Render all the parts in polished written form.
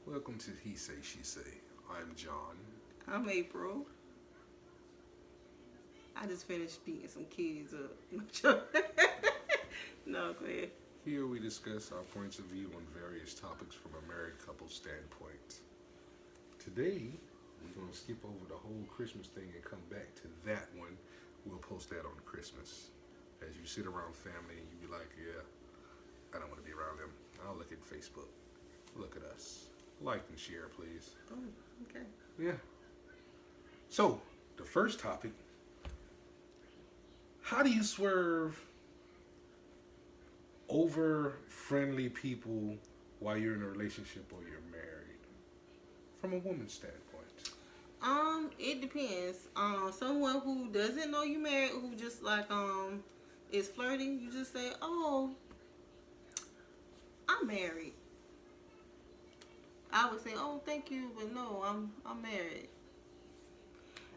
Welcome to He Say, She Say. I'm John. I'm April. I just finished beating some kids up. No, go ahead. Here we discuss our points of view on various topics from a married couple's standpoint. Today, we're going to skip over the whole Christmas thing and come back to that one. We'll post that on Christmas. As you sit around family and you be like, yeah, I don't want to be around them. I'll look at Facebook. Look at us. Like and share, please. Oh, okay. Yeah. So, the first topic, how do you swerve over friendly people while you're in a relationship or you're married? From a woman's standpoint. It depends. Someone who doesn't know you married, who just is flirting, you just say, "Oh, I'm married." I would say, "Oh, thank you, but no, I'm married."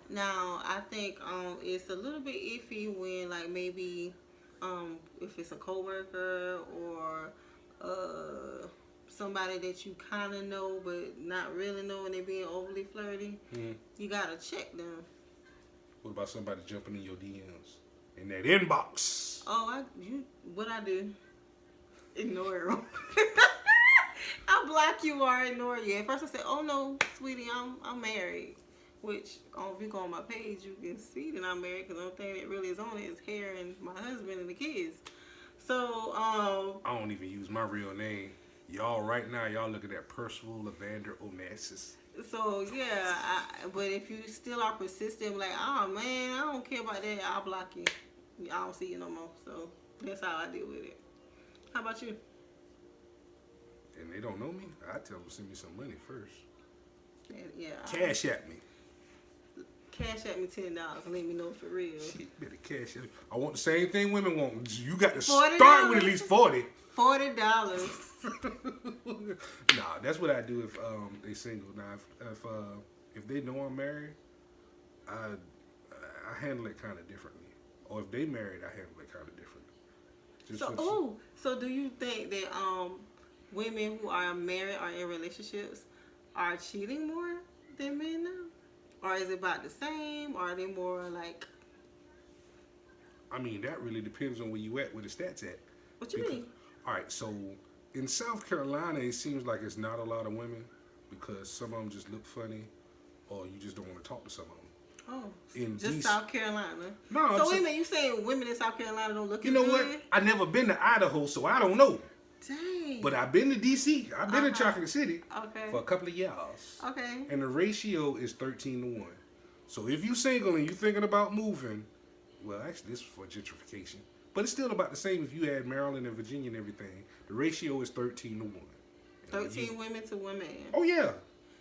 Now, I think it's a little bit iffy when maybe if it's a coworker or somebody that you kind of know but not really know and they're being overly flirty. Mm. You gotta check them. What about somebody jumping in your DMs? In that inbox? Oh, what I do? Ignore them. I block you or ignore you. At first I say, "Oh no, sweetie, I'm married." Which, if you go on my page, you can see that I'm married because the only thing that really is on it is hair and my husband and the kids. So, I don't even use my real name. Y'all right now, y'all looking at Percival Evander Onassis. So yeah, but if you still are persistent, like, "Oh man, I don't care about that," I'll block you. I don't see you no more. So that's how I deal with it. How about you? And they don't know me, I tell them to send me some money first. Yeah. Cash at me. Cash at me $10 and let me know for real. Shit, better cash at me. I want the same thing women want. You got to $40? start with at least 40. $40. Nah, that's what I do if they single. Now, if they know I'm married, I handle it kind of differently. Or if they married, I handle it kind of differently. So do you think that women who are married or in relationships are cheating more than men now? Or is it about the same? Or are they more like... I mean, that really depends on where you at, where the stats at. What you mean? All right, so in South Carolina, it seems like it's not a lot of women because some of them just look funny or you just don't want to talk to some of them. Oh, just South Carolina. No. So wait a minute, you saying women in South Carolina don't look as good? You know what? I never been to Idaho, so I don't know. Dang. But I've been to D.C. I've been to Chocolate City for a couple of years. Okay. And the ratio is 13-1. So if you single and you thinking about moving, well, actually, this is for gentrification. But it's still about the same if you add Maryland and Virginia and everything. The ratio is 13-1. 13 women to 1 man. Oh, yeah.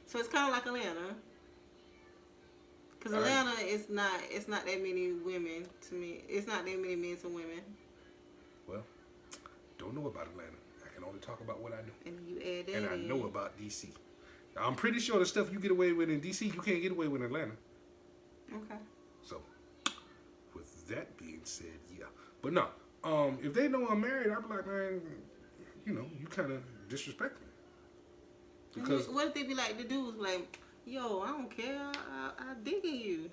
So it's kind of like Atlanta. Because Atlanta it's not that many women to me. It's not that many men to women. Well, don't know about Atlanta. I can only talk about what I know. And you add that and I know about D.C. I'm pretty sure the stuff you get away with in D.C., you can't get away with in Atlanta. Okay. So, with that being said, yeah. But no, if they know I'm married, I'd be like, man, you kind of disrespect me. Because what if they be like, the dude's like, "Yo, I don't care. I dig in you."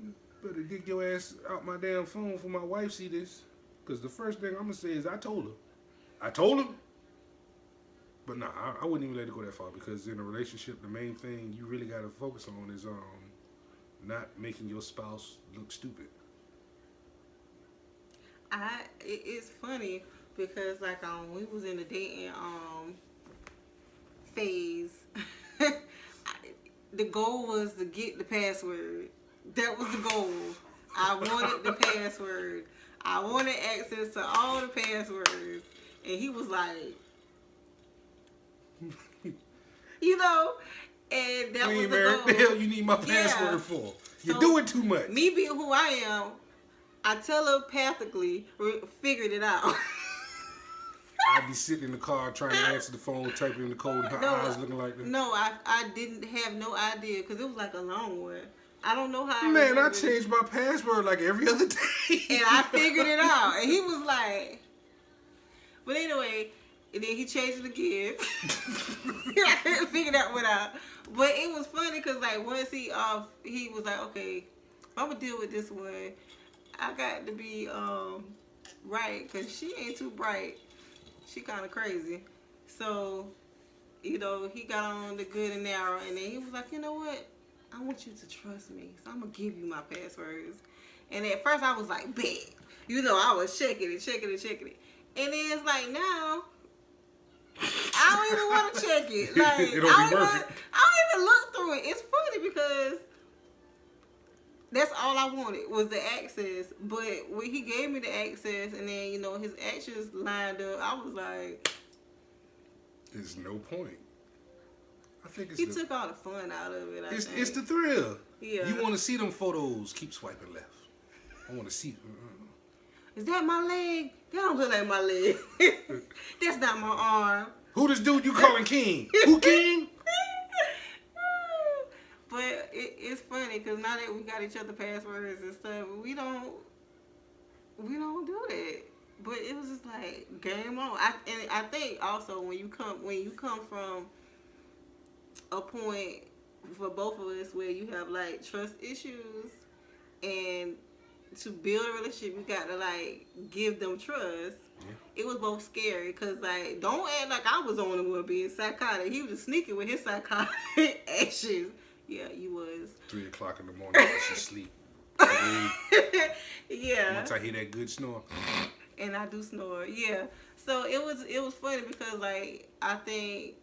You better get your ass out my damn phone for my wife see this. Because the first thing I'm going to say is I told her. I told him. But nah, I wouldn't even let it go that far because in a relationship, the main thing you really got to focus on is not making your spouse look stupid. It's funny because we was in the dating phase. The goal was to get the password. That was the goal. I wanted the password. I wanted access to all the passwords. And he was like, and that was the goal. The hell you need my password for? You're doing too much. Me being who I am, I telepathically figured it out. I'd be sitting in the car trying to answer the phone, typing in the code, and her eyes looking like that. No, I didn't have no idea because it was like a long one. I don't know how. I changed my password like every other day. And I figured it out. And he was like, but anyway, And then he changed it again. I couldn't figure that one out. But it was funny because, like, once he was like, okay, I'm going to deal with this one. I got to be right because she ain't too bright. She kind of crazy. So, you know, he got on the good and narrow. And then he was like, you know what? I want you to trust me. So I'm going to give you my passwords. And at first I was like, bet. You know, I was checking it. And then it's like, now, I don't even want to check it. Like, It don't be worth it. I don't even look through it. It's funny because that's all I wanted was the access. But when he gave me the access and then, you know, his actions lined up, I was like... There's no point. I think it's he took all the fun out of it, it's the thrill. Yeah. You want to see them photos, keep swiping left. I want to see... Is that my leg? That don't look like my leg. That's not my arm. Who this dude you calling king? Who king? But it's funny because now that we got each other passwords and stuff, we don't do that. But it was just like game on. I think also when you come from a point for both of us where you have like trust issues and to build a relationship, you got to like give them trust. Yeah. It was both scary because like don't act like I was the only one being psychotic. He was just sneaking with his psychotic actions. Yeah, you was. 3 o'clock in the morning while she sleep. Yeah. Once I hear that good snore. And I do snore. Yeah. So it was funny because like I think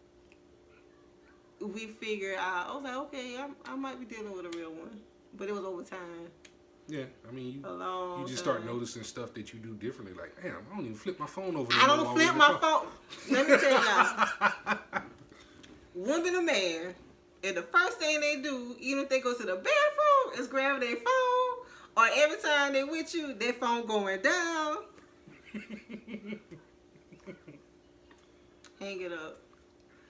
we figured out. I was like, okay, I might be dealing with a real one, but it was over time. Yeah, I mean, you just time. start noticing stuff that you do differently. Like, damn, I don't even flip my phone over. I don't flip my phone. Let me tell y'all. Woman or man, and the first thing they do, even if they go to the bathroom, is grab their phone. Or every time they with you, their phone going down. Hang it up.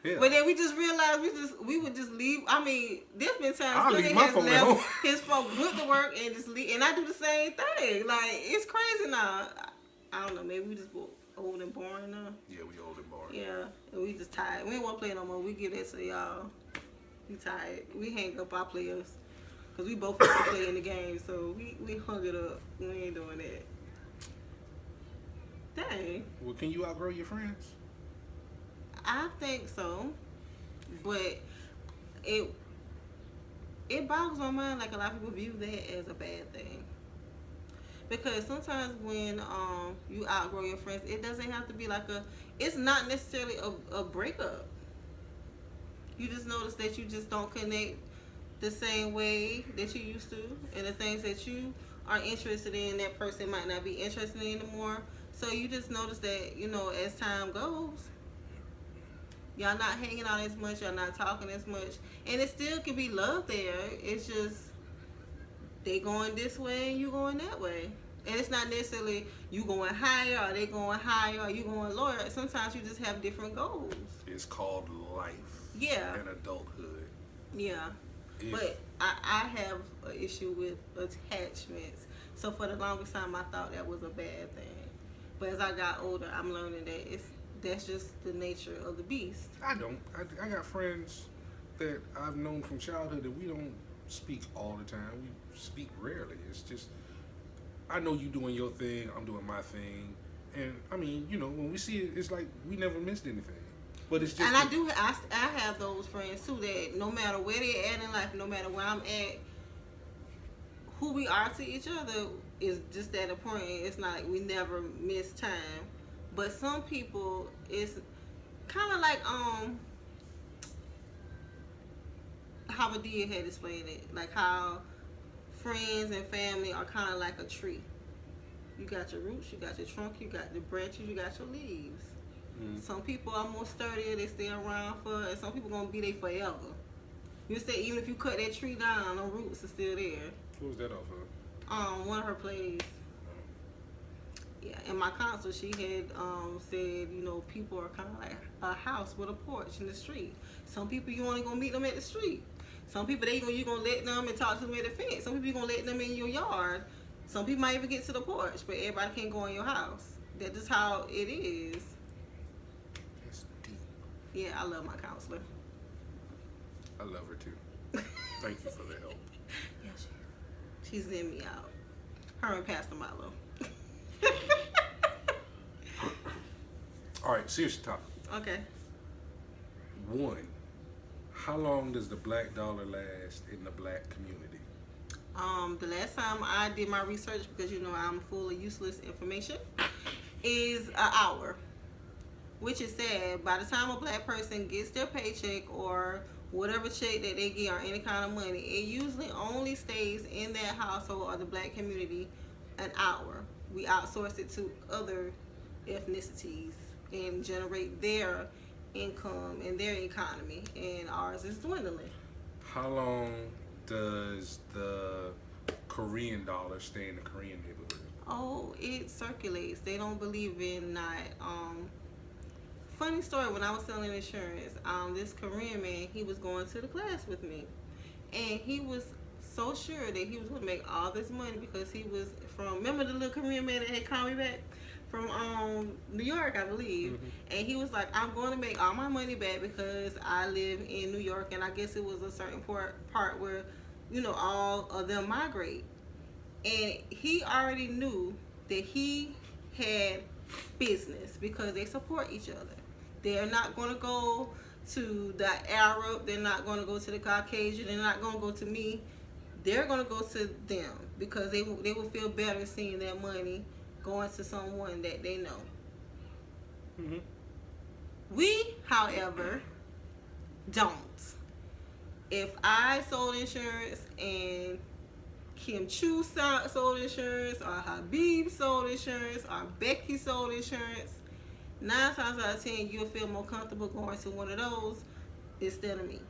Yeah. But then we just realized we would just leave. I mean, there's been times Sonny has left his phone with the work and just leave, and I do the same thing. Like it's crazy now. I don't know. Maybe we just old and boring now. Yeah, we old and boring. Yeah, and we just tired. We ain't want to play no more. We give that to y'all. We tired. We hang up our players because we both used to play in the game, so we hung it up. We ain't doing that. Dang. Well, can you outgrow your friends? I think so, but it boggles my mind like a lot of people view that as a bad thing. Because sometimes when you outgrow your friends, it doesn't have to be like it's not necessarily a breakup. You just notice that you just don't connect the same way that you used to, and the things that you are interested in, that person might not be interested in anymore. So you just notice that, you know, as time goes, y'all not hanging out as much, y'all not talking as much. And it still can be love there. It's just they going this way and you going that way. And it's not necessarily you going higher or they going higher or you going lower. Sometimes you just have different goals. It's called life. Yeah. And adulthood. Yeah. But I have an issue with attachments. So for the longest time I thought that was a bad thing. But as I got older, I'm learning that that's just the nature of the beast. I don't. I got friends that I've known from childhood that we don't speak all the time. We speak rarely. It's just, I know you doing your thing, I'm doing my thing. And, I mean, you know, when we see it, it's like we never missed anything. But it's just... And I have those friends, too, that no matter where they're at in life, no matter where I'm at, who we are to each other is just that important. It's not like we never miss time. But some people, it's kind of like how Adia had explained it, like how friends and family are kind of like a tree. You got your roots, you got your trunk, you got the branches, you got your leaves. Mm. Some people are more sturdier, they stay around and some people gonna be there forever. You say even if you cut that tree down, the roots are still there. What was that off of? One of her plays. Yeah, in my concert, she had said, you know, people are kind of like a house with a porch in the street. Some people you only gonna meet them at the street. Some people you gonna let them and talk to them at the fence. Some people you gonna let them in your yard. Some people might even get to the porch, but everybody can't go in your house. That's just how it is. Yeah, I love my counselor. I love her too. Thank you for the help. Yeah, she's in me out. Her and Pastor Milo. All right, serious topic. Okay. One, how long does the black dollar last in the black community? The last time I did my research, because you know I'm full of useless information, is an hour. Which is sad. By the time a black person gets their paycheck or whatever check that they get or any kind of money, it usually only stays in that household or the black community an hour. We outsource it to other ethnicities and generate their income and their economy, and ours is dwindling. How long does the Korean dollar stay in the Korean neighborhood? Oh, it circulates. They don't believe in not. Funny story, when I was selling insurance, this Korean man, he was going to the class with me. And he was so sure that he was going to make all this money because he was from, remember the little Korean man that had called me back? From New York, I believe. Mm-hmm. And he was like, I'm going to make all my money back because I live in New York. And I guess it was a certain part where, you know, all of them migrate. And he already knew that he had business because they support each other. They're not going to go to the Arab. They're not going to go to the Caucasian. They're not going to go to me. They're going to go to them because they will feel better seeing their money going to someone that they know. Mm-hmm. We, however, don't. If I sold insurance and Kim Chu sold insurance, or Habib sold insurance, or Becky sold insurance, 9 times out of 10, you'll feel more comfortable going to one of those instead of me.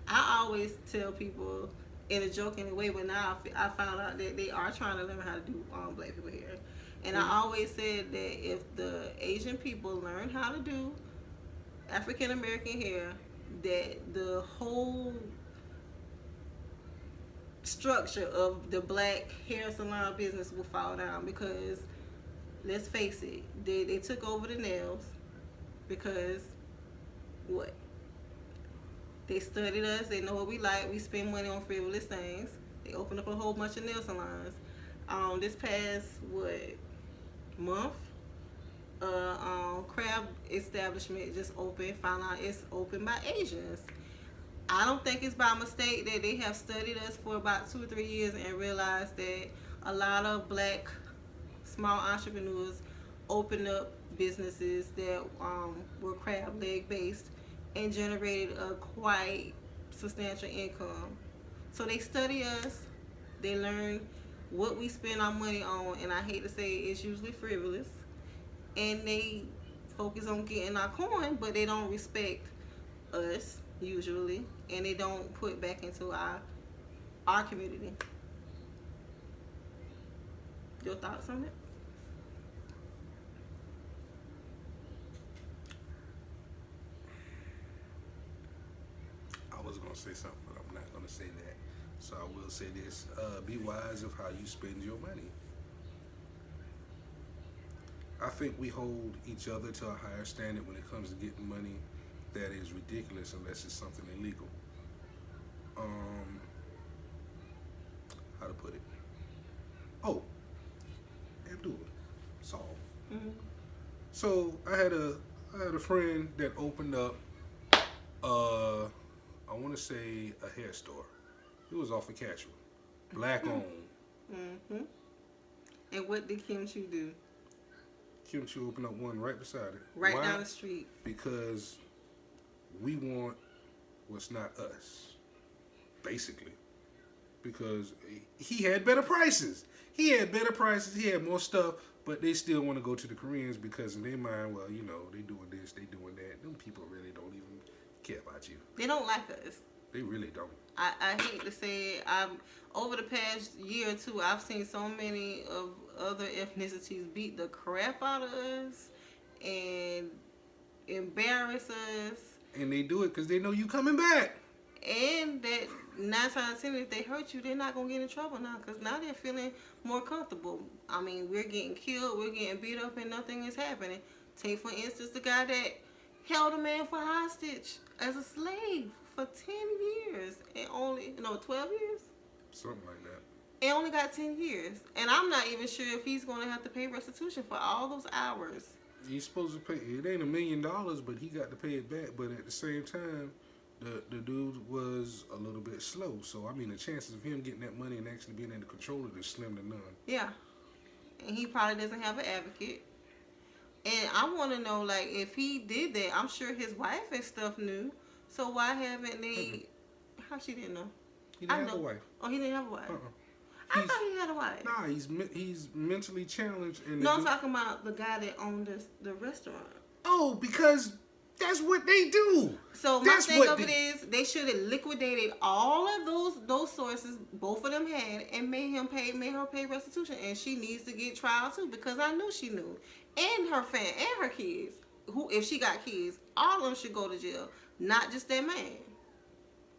I always tell people in a joking way, but now I found out that they are trying to learn how to do black people hair. And I always said that if the Asian people learn how to do African American hair, that the whole structure of the black hair salon business will fall down because let's face it, they took over the nails because what? They studied us, they know what we like, we spend money on frivolous things. They opened up a whole bunch of nail salons. This past month, crab establishment just opened, found out it's opened by Asians. I don't think it's by mistake that they have studied us for about 2 or 3 years and realized that a lot of black small entrepreneurs opened up businesses that were crab leg based and generated a quite substantial income. So they study us, they learn what we spend our money on, and I hate to say it's usually frivolous, and they focus on getting our coin, but they don't respect us usually, and they don't put back into our community. Your thoughts on it? I was going to say something, but I'm not going to say that. So I will say this. Be wise of how you spend your money. I think we hold each other to a higher standard when it comes to getting money that is ridiculous unless it's something illegal. How to put it? Oh, Abdul, Saul. Mm-hmm. So I had a friend that opened up I want to say a hair store. It was off of Casual, black owned. Mm-hmm. And what did Kim Chu do? Kim Chu opened up one right beside it. Right Why? down the street. Because we want what's not us, basically. Because he had better prices. He had more stuff, but they still want to go to the Koreans because in their mind, well, you know, they doing this, they doing that. Them people really don't even care about you. They don't like us. They really don't. I hate to say it. Over the past year or two, I've seen so many of other ethnicities beat the crap out of us and embarrass us. And they do it because they know you coming back. And that 9 times out of 10, if they hurt you, they're not going to get in trouble now because now they're feeling more comfortable. I mean, we're getting killed, we're getting beat up, and nothing is happening. Take, for instance, the guy that held a man for hostage as a slave for 10 years and only 12 years. Something like that. And only got 10 years. And I'm not even sure if he's going to have to pay restitution for all those hours. He's supposed to pay. It ain't $1 million, but he got to pay it back. But at the same time, the dude was a little bit slow. So I mean, the chances of him getting that money and actually being able to control it is slim to none. Yeah. And he probably doesn't have an advocate. And I want to know, like, if he did that, I'm sure his wife and stuff knew. So why haven't they? How she didn't know? He didn't have a wife. Oh, he didn't have a wife. I thought he had a wife. Nah, he's mentally challenged. And no, I'm talking about the guy that owned the restaurant. Oh, because that's what they do. So my thing of it is, they should have liquidated all of those sources both of them had and made her pay restitution. And she needs to get trial too, because I knew she knew. And her and her kids, who if she got kids, all of them should go to jail, not just that man.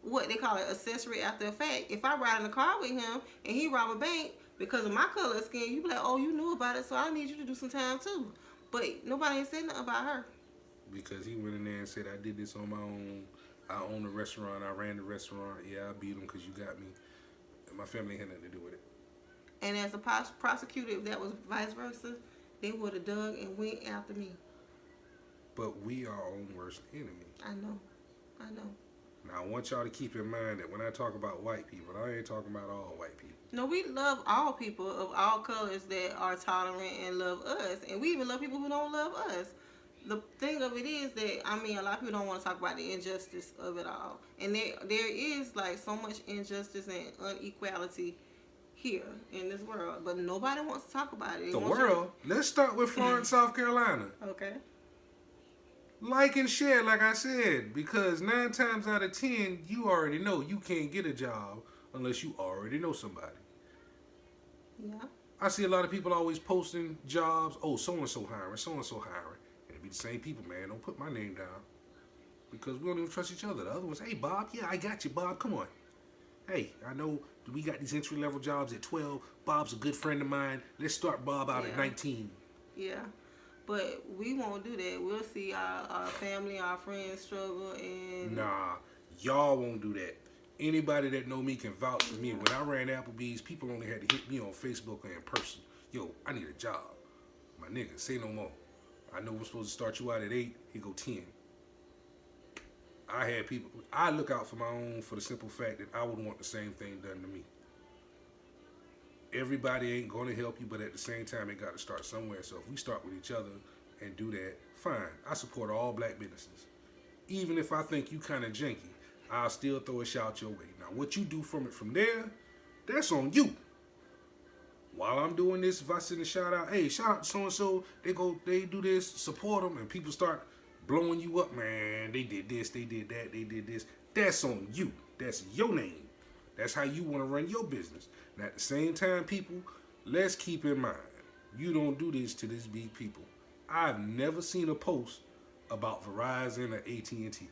What they call it, accessory after the fact. If I ride in the car with him and he rob a bank because of my color of skin, you be like, oh, you knew about it, so I need you to do some time too. But nobody ain't said nothing about her. Because he went in there and said, I did this on my own. I own the restaurant. I ran the restaurant. Yeah, I beat him because you got me. And my family had nothing to do with it. And as a prosecutor, if that was vice versa, they would have dug and went after me. But we are our own worst enemy. I know. Now, I want y'all to keep in mind that when I talk about white people, I ain't talking about all white people. No, we love all people of all colors that are tolerant and love us. And we even love people who don't love us. The thing of it is that, I mean, a lot of people don't want to talk about the injustice of it all. And there is, like, so much injustice and inequality here in this world. But nobody wants to talk about it. The world? Let's start with Florence, South Carolina. Okay. Like and share, like I said, because 9 times out of 10, you already know you can't get a job unless you already know somebody. Yeah. I see a lot of people always posting jobs. Oh, so-and-so hiring, so-and-so hiring. And it be the same people, man. Don't put my name down. Because we don't even trust each other. The other ones, hey, Bob, yeah, I got you, Bob. Come on. Hey, I know we got these entry-level jobs at 12. Bob's a good friend of mine. Let's start Bob out at 19. Yeah. But we won't do that. We'll see our family, our friends struggle and... Nah, y'all won't do that. Anybody that know me can vouch for me. When I ran Applebee's, people only had to hit me on Facebook or in person. Yo, I need a job. My nigga, say no more. I know we're supposed to start you out at 8. He go 10. I had people... I look out for my own for the simple fact that I would want the same thing done to me. Everybody ain't going to help you, but at the same time, it got to start somewhere. So if we start with each other and do that, fine. I support all black businesses. Even if I think you kind of janky, I'll still throw a shout your way. Now, what you do from it from there, that's on you. While I'm doing this, if I send a shout out, hey, shout out to so-and-so, they do this, support them, and people start blowing you up, man, they did this, they did that, they did this. That's on you. That's your name. That's how you want to run your business. And at the same time, people, let's keep in mind, you don't do this to these big people. I've never seen a post about Verizon or AT&T.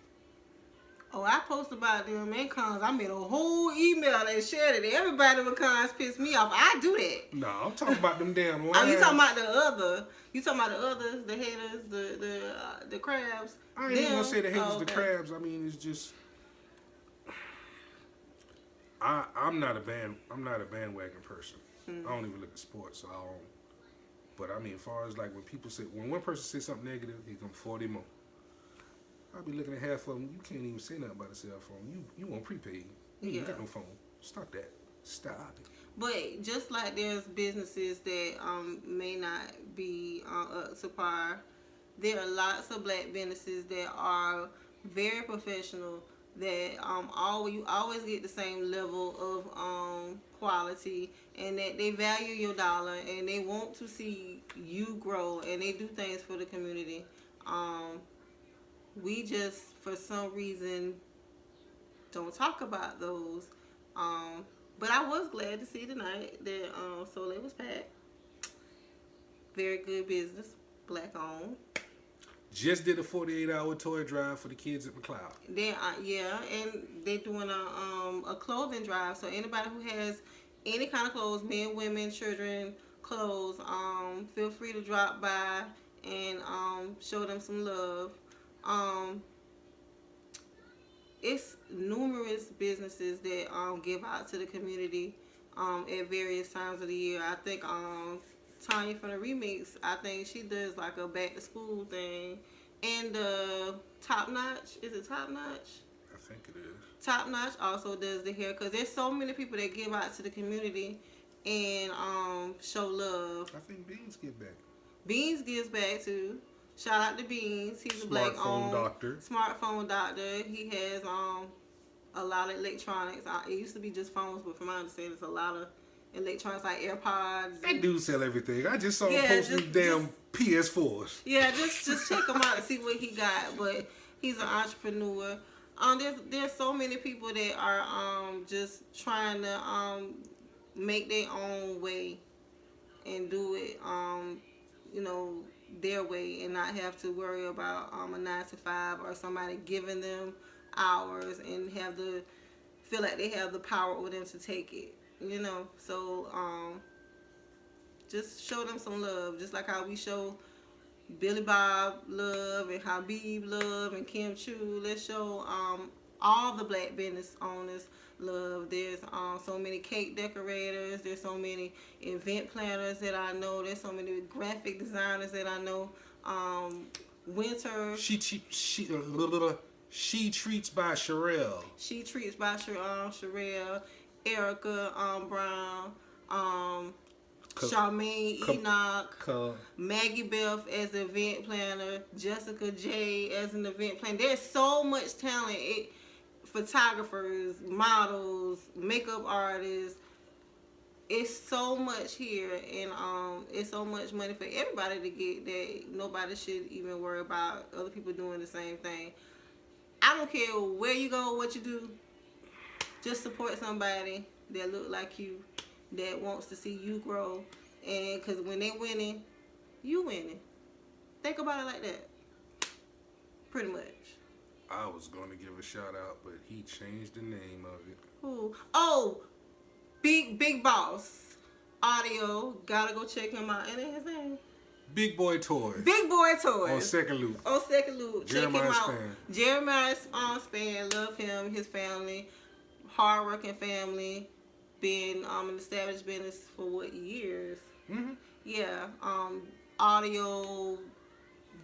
Oh, I post about them and cons. I made a whole email and shared it. Everybody with cons pissed me off. I do that. No, I'm talking about them damn lines. Oh, you talking about the other? You talking about the others, the haters, the crabs? I ain't even gonna say the haters, the crabs. I mean, it's just. I'm not a bandwagon person. I don't even look at sports, so I don't. But I mean, as far as like when one person says something negative, here come 40 more. I'll be looking at half of them. You can't even say nothing about a cell phone. You want prepaid. You ain't got no phone. Stop that. Stop it. But just like there's businesses that may not be up to par, there are lots of black businesses that are very professional. That you always get the same level of quality, and that they value your dollar, and they want to see you grow, and they do things for the community. We just, for some reason, don't talk about those. But I was glad to see tonight that Soleil was packed. Very good business, black owned. Just did a 48-hour toy drive for the kids at McLeod. And they're doing a clothing drive. So anybody who has any kind of clothes, men, women, children, clothes, feel free to drop by and show them some love. businesses that give out to the community at various times of the year. I think Tanya from the Remix, I think she does like a back to school thing. And Top Notch, is it Top Notch? I think it is. Top Notch also does the hair, because there's so many people that give out to the community and show love. I think Beans give back. Beans gives back too. Shout out to Beans. He's a black-owned smartphone doctor. He has a lot of electronics. It used to be just phones, but from my understanding, it's a lot of electronics like AirPods. They do sell everything. I just saw him post these damn PS4s. Yeah, just check him out and see what he got. But he's an entrepreneur. There's so many people that are just trying to make their own way and do it their way, and not have to worry about a 9 to 5 or somebody giving them hours and feel like they have the power over them to take it. So just show them some love, just like how we show Billy Bob love and Habib love and Kim Chu. Let's show all the black business owners love. There's so many cake decorators. There's so many event planners that I know. There's so many graphic designers that I know. Winter. She Treats by Sherelle. She Treats by Sherelle. Erica Brown. Charmaine Enoch. Maggie Beth as an event planner. Jessica J as an event planner. There's so much talent. Photographers, models, makeup artists. It's so much here, and it's so much money for everybody to get that nobody should even worry about other people doing the same thing. I don't care where you go, what you do. Just support somebody that look like you, that wants to see you grow. And because when they winning, you winning. Think about it like that. Pretty much. I was going to give a shout out, but he changed the name of it. Who? Oh, Big Boss Audio. Gotta go check him out. And his name? Big Boy Toys. Big Boy Toys. On Second Loop. Check him out. Jeremiah Span. Love him, his family. Hard-working family. Been an established business for years? Mm-hmm. Yeah. Audio,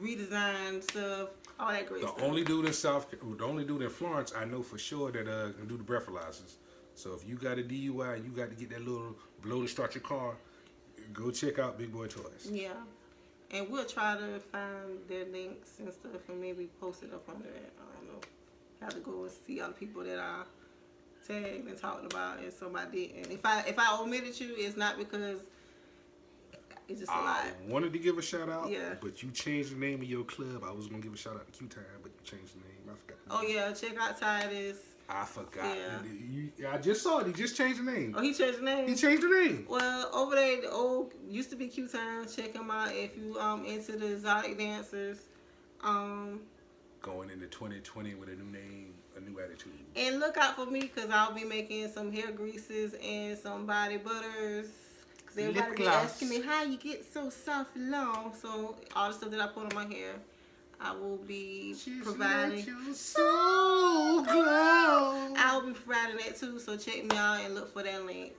redesign stuff. All that great stuff. The only dude in Florence I know for sure that can do the breathalyzers. So if you got a DUI and you got to get that little blow to start your car, go check out Big Boy Toys. Yeah, and we'll try to find their links and stuff and maybe post it up under it. I don't know. Have to go and see all the people that I tagged and talked about, and somebody didn't. If I omitted you, it's not because. It's just a lot. I wanted to give a shout out, yeah, but you changed the name of your club. I was going to give a shout out to Q-Time, but you changed the name. I forgot. Oh, yeah. Check out Titus. I forgot. Yeah. I just saw it. He just changed the name. Oh, he changed the name? He changed the name. Well, over there, the old used to be Q-Time. Check him out if you into the exotic dancers. Going into 2020 with a new name, a new attitude. And look out for me, because I'll be making some hair greases and some body butters. Everybody be asking me how you get so soft and long. So all the stuff that I put on my hair, I will be providing. So glow. I'll be providing that too. So check me out and look for that link.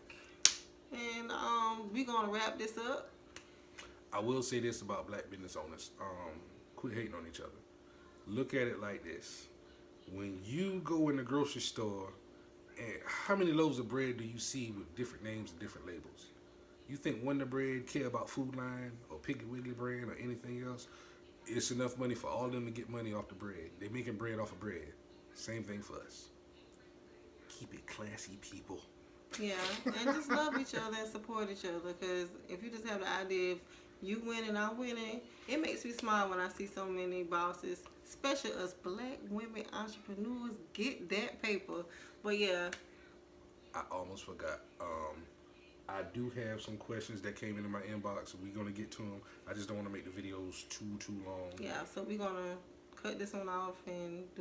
And we're gonna wrap this up. I will say this about black business owners: quit hating on each other. Look at it like this: when you go in the grocery store, and how many loaves of bread do you see with different names and different labels? You think Wonder Bread care about Food Line or Piggly Wiggly brand or anything else? It's enough money for all of them to get money off the bread. They're making bread off of bread. Same thing for us. Keep it classy, people. Yeah, and just love each other and support each other. Because if you just have the idea of you winning, I'm winning, it makes me smile when I see so many bosses, especially us black women entrepreneurs, get that paper. But yeah. I almost forgot. I do have some questions that came into my inbox. We're going to get to them. I just don't want to make the videos too long. Yeah, so we're going to cut this one off and do